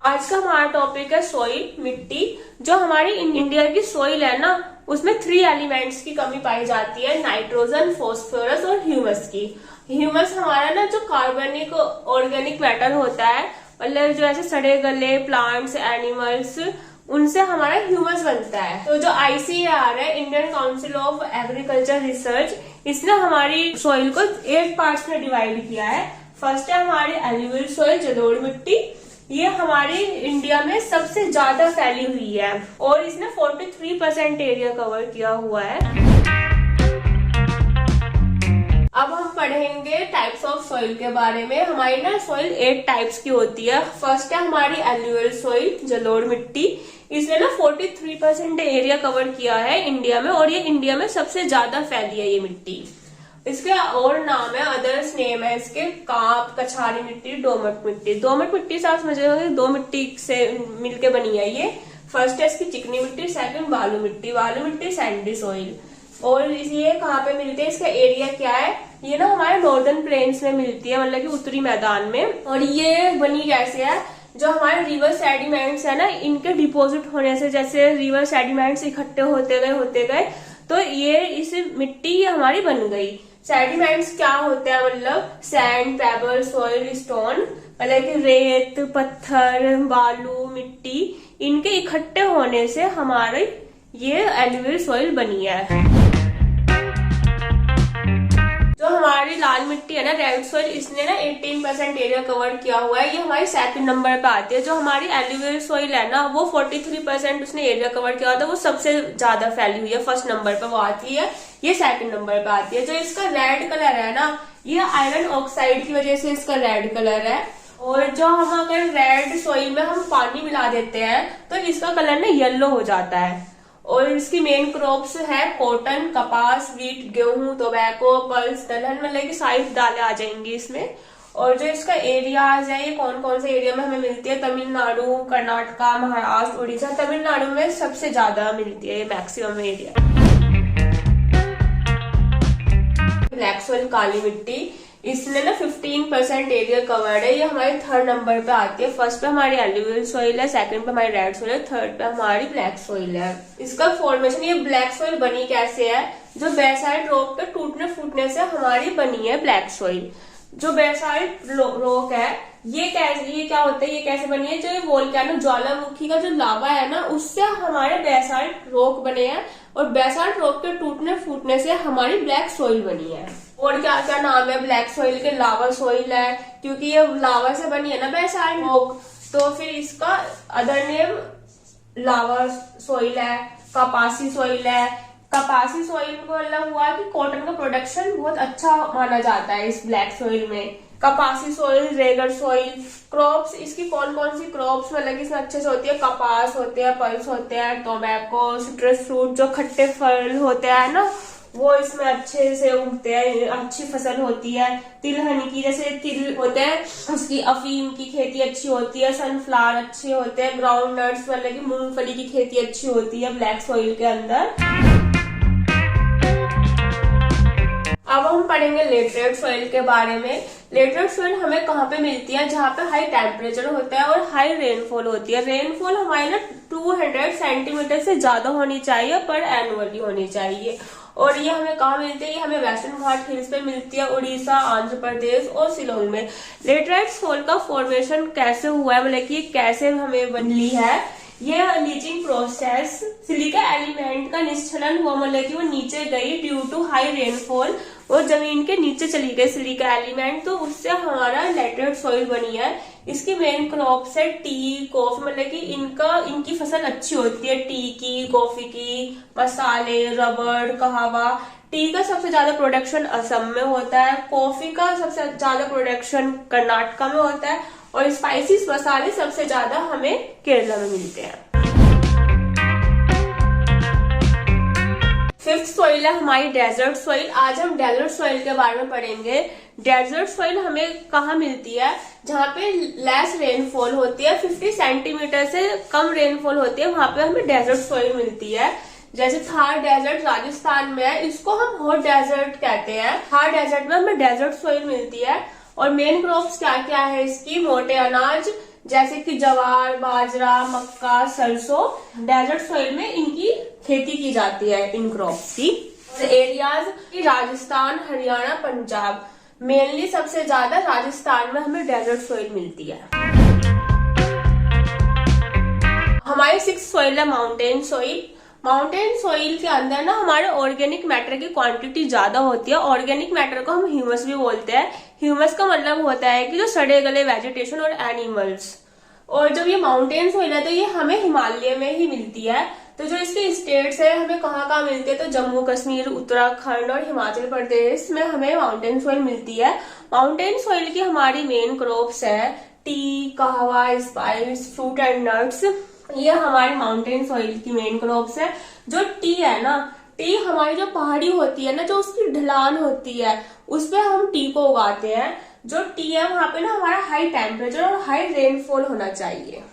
आज का हमारा टॉपिक है सॉइल, मिट्टी। जो हमारी इंडिया की सॉइल है ना, उसमें 3 एलिमेंट्स की कमी पाई जाती है, नाइट्रोजन, फॉस्फोरस और ह्यूमस की। ह्यूमस हमारा ना जो कार्बनिक ऑर्गेनिक मैटर होता है, मतलब जो ऐसे सड़े गले प्लांट्स, एनिमल्स, उनसे हमारा ह्यूमस बनता है। तो जो ICAR है, Indian council of agriculture research, इसने हमारी सॉइल को 8 पार्ट्स में डिवाइड किया है। फर्स्ट है हमारी एल्यूवियल सॉइल, जलोढ़ मिट्टी। ये हमारी इंडिया में सबसे ज्यादा फैली हुई है और इसने 43% एरिया कवर किया हुआ है। अब हम पढ़ेंगे टाइप्स ऑफ सॉइल के बारे में। हमारी ना सॉइल 8 टाइप्स की होती है। फर्स्ट है हमारी एल्यूवियल सॉइल, जलोढ़ मिट्टी। इसने ना 43% एरिया कवर किया है इंडिया में और ये इंडिया में सबसे ज्यादा फैली है ये मिट्टी। इसके और नाम है, अदर्स नेम है इसके, काप, कछारी मिट्टी, दोमट मिट्टी। दोमट मिट्टी से आप समझेंगे 2 मिट्टी से मिलके बनी है ये। फर्स्ट है इसकी चिकनी मिट्टी, सेकंड बालू मिट्टी। बालू मिट्टी सैंडी सॉइल। और ये कहाँ पे मिलती है, इसका एरिया क्या है, ये ना हमारे नॉर्दर्न प्लेन्स में मिलती है, मतलब कि उत्तरी मैदान में। और ये बनी कैसे है, जो हमारे रिवर सेडिमेंट्स है ना, इनके डिपोजिट होने से, जैसे रिवर सेडिमेंट्स इकट्ठे होते गए तो ये इस मिट्टी हमारी बन गई। सेडिमेंट्स क्या होते हैं, मतलब सैंड, पेबर, सॉइल, स्टोन, मतलब कि रेत, पत्थर, बालू, मिट्टी, इनके इकट्ठे होने से हमारी ये एल्यूवियल सॉइल बनी है। जो हमारी लाल मिट्टी है ना, रेड सॉइल, इसने ना 18% एरिया कवर किया हुआ है। ये हमारी 2nd नंबर पे आती है। जो हमारी एल्यूवियल सॉइल है ना, वो 43% उसने एरिया कवर किया था, वो सबसे ज्यादा फैली हुई है। 1st नंबर पे वो आती है, ये 2nd नंबर पे आती है। जो इसका रेड कलर है ना, ये आयरन ऑक्साइड की वजह से इसका रेड कलर है। और जो हम अगर रेड सॉइल में हम पानी मिला देते हैं तो इसका कलर ना येलो हो जाता है। और इसकी मेन क्रॉप्स है कॉटन, कपास, वीट, गेहूं, टोबैको, पल्स, दलहन, मतलब की सारी दालें आ जाएंगी इसमें। और जो इसका एरियाज है, ये कौन कौन से एरिया में हमें मिलती है, तमिलनाडु, कर्नाटका, महाराष्ट्र, उड़ीसा। तमिलनाडु में सबसे ज्यादा मिलती है ये मैक्सिमम एरिया। ब्लैक सॉइल, काली मिट्टी, इसने ना 15% एरिया कवर्ड है। ये हमारे 3rd नंबर पे आती है। फर्स्ट पे हमारी एल्यूवियल सॉइल है, सेकंड पे हमारी रेड सॉइल है, 3rd पे हमारी ब्लैक सॉइल है। इसका फॉर्मेशन, ये ब्लैक सॉइल बनी कैसे है, जो बेसाल्ट रॉक के टूटने फूटने से हमारी बनी है ब्लैक सॉइल। जो बेसाल्ट रॉक है, ये क्या होता है, ये कैसे बनी है, जो ये वोल्केनो, ज्वालामुखी का जो लावा है ना, उससे हमारे बेसाल्ट रॉक बने हैं और बेसाल्ट रॉक के टूटने फूटने से हमारी ब्लैक सॉइल बनी है। और क्या क्या नाम है ब्लैक सॉइल के, लावा सॉइल है, क्योंकि ये लावा से बनी है ना बेसाल्ट रॉक, तो फिर इसका अदर नेम लावा सॉइल है। कपासी सॉइल है। कपासी सॉइल को मतलब हुआ कि कॉटन का प्रोडक्शन बहुत अच्छा माना जाता है इस ब्लैक सॉइल में। कपासी सॉइल, रेगड़ सॉइल। क्रॉप्स, इसकी कौन कौन सी क्रॉप्स मतलब इसमें अच्छे से होती है, कपास होते हैं, पल्स होते हैं, टोबैको, सिट्रस फ्रूट, जो खट्टे फल होते हैं ना, वो इसमें अच्छे से उगते हैं, अच्छी फसल होती है। तिलहन की, जैसे तिल होते हैं, उसकी अफीम की खेती अच्छी होती है। सनफ्लावर अच्छे होते हैं। ग्राउंड नट्स, मतलब की मूंगफली की खेती अच्छी होती है ब्लैक सॉइल के अंदर। अब हम पढ़ेंगे लेटरेट सॉइल के बारे में। लेटरेट सॉइल हमें कहाँ पे मिलती है, जहाँ पे हाई टेम्परेचर होता है और हाई रेनफॉल होती है। रेनफॉल हमारे ना 200 सेंटीमीटर से ज्यादा होनी चाहिए पर एनुअली होनी चाहिए। और ये हमें कहाँ मिलती है, ये हमें वेस्टर्न घाट हिल्स पे मिलती है, उड़ीसा, आंध्र प्रदेश और शिलोंग में। लेटराइट सॉइल का फॉर्मेशन कैसे हुआ है, मतलब कि कैसे हमें बनी है, ये लीचिंग प्रोसेस, सिलिका एलिमेंट का निश्चलन हुआ, मतलब कि वो नीचे गई ड्यू टू हाई रेनफॉल, वो जमीन के नीचे चली गई सिलिका एलिमेंट, तो उससे हमारा लेटरेट सॉइल बनी है। इसकी मेन क्रॉप्स है टी, कॉफी, मतलब कि इनकी फसल अच्छी होती है, टी की, कॉफी की, मसाले, रबड़, कहवा। टी का सबसे ज्यादा प्रोडक्शन असम में होता है, कॉफी का सबसे ज्यादा प्रोडक्शन कर्नाटका में होता है और स्पाइसेस, मसाले सबसे ज्यादा हमें केरला में मिलते हैं। 5th सॉइल है हमारी डेजर्ट सॉइल। आज हम डेजर्ट सॉइल के बारे में पढ़ेंगे। डेजर्ट सॉइल हमें कहाँ मिलती है, जहाँ पे लेस रेनफॉल होती है, 50 सेंटीमीटर से कम रेनफॉल होती है, वहां पे हमें डेजर्ट सॉइल मिलती है। जैसे थार डेजर्ट राजस्थान में है, इसको हम हॉट डेजर्ट कहते हैं। थार डेजर्ट में हमें डेजर्ट सॉइल मिलती है। और मेन क्रॉप्स क्या क्या है इसकी, मोटे अनाज, जैसे कि ज्वार, बाजरा, मक्का, सरसों। डेजर्ट सॉइल में इनकी खेती की जाती है, इन क्रॉप्स की। एरियाज राजस्थान, हरियाणा, पंजाब, मेनली सबसे ज्यादा राजस्थान में हमें डेजर्ट सॉइल मिलती है। हमारी 6th सॉइल है माउंटेन सॉइल। माउंटेन सॉइल के अंदर ना हमारे ऑर्गेनिक मैटर की क्वांटिटी ज्यादा होती है। ऑर्गेनिक मैटर को हम ह्यूमस भी बोलते हैं। ह्यूमस का मतलब होता है कि जो सड़े गले वेजिटेशन और एनिमल्स। और जब ये माउंटेन सॉइल है तो ये हमें हिमालय में ही मिलती है। तो जो इसके स्टेट्स है हमें कहाँ कहाँ मिलते हैं, तो जम्मू कश्मीर, उत्तराखंड और हिमाचल प्रदेश में हमें माउंटेन सॉइल मिलती है। माउंटेन सॉइल की हमारी मेन क्रॉप्स है टी, कहवा, स्पाइस, फ्रूट एंड नट्स। ये हमारी माउंटेन सॉइल की मेन क्रॉप्स है। जो टी है ना, टी हमारी जो पहाड़ी होती है ना, जो उसकी ढलान होती है उस पे हम टी को उगाते हैं। जो टी है वहां पे ना हमारा हाई टेम्परेचर और हाई रेनफॉल होना चाहिए।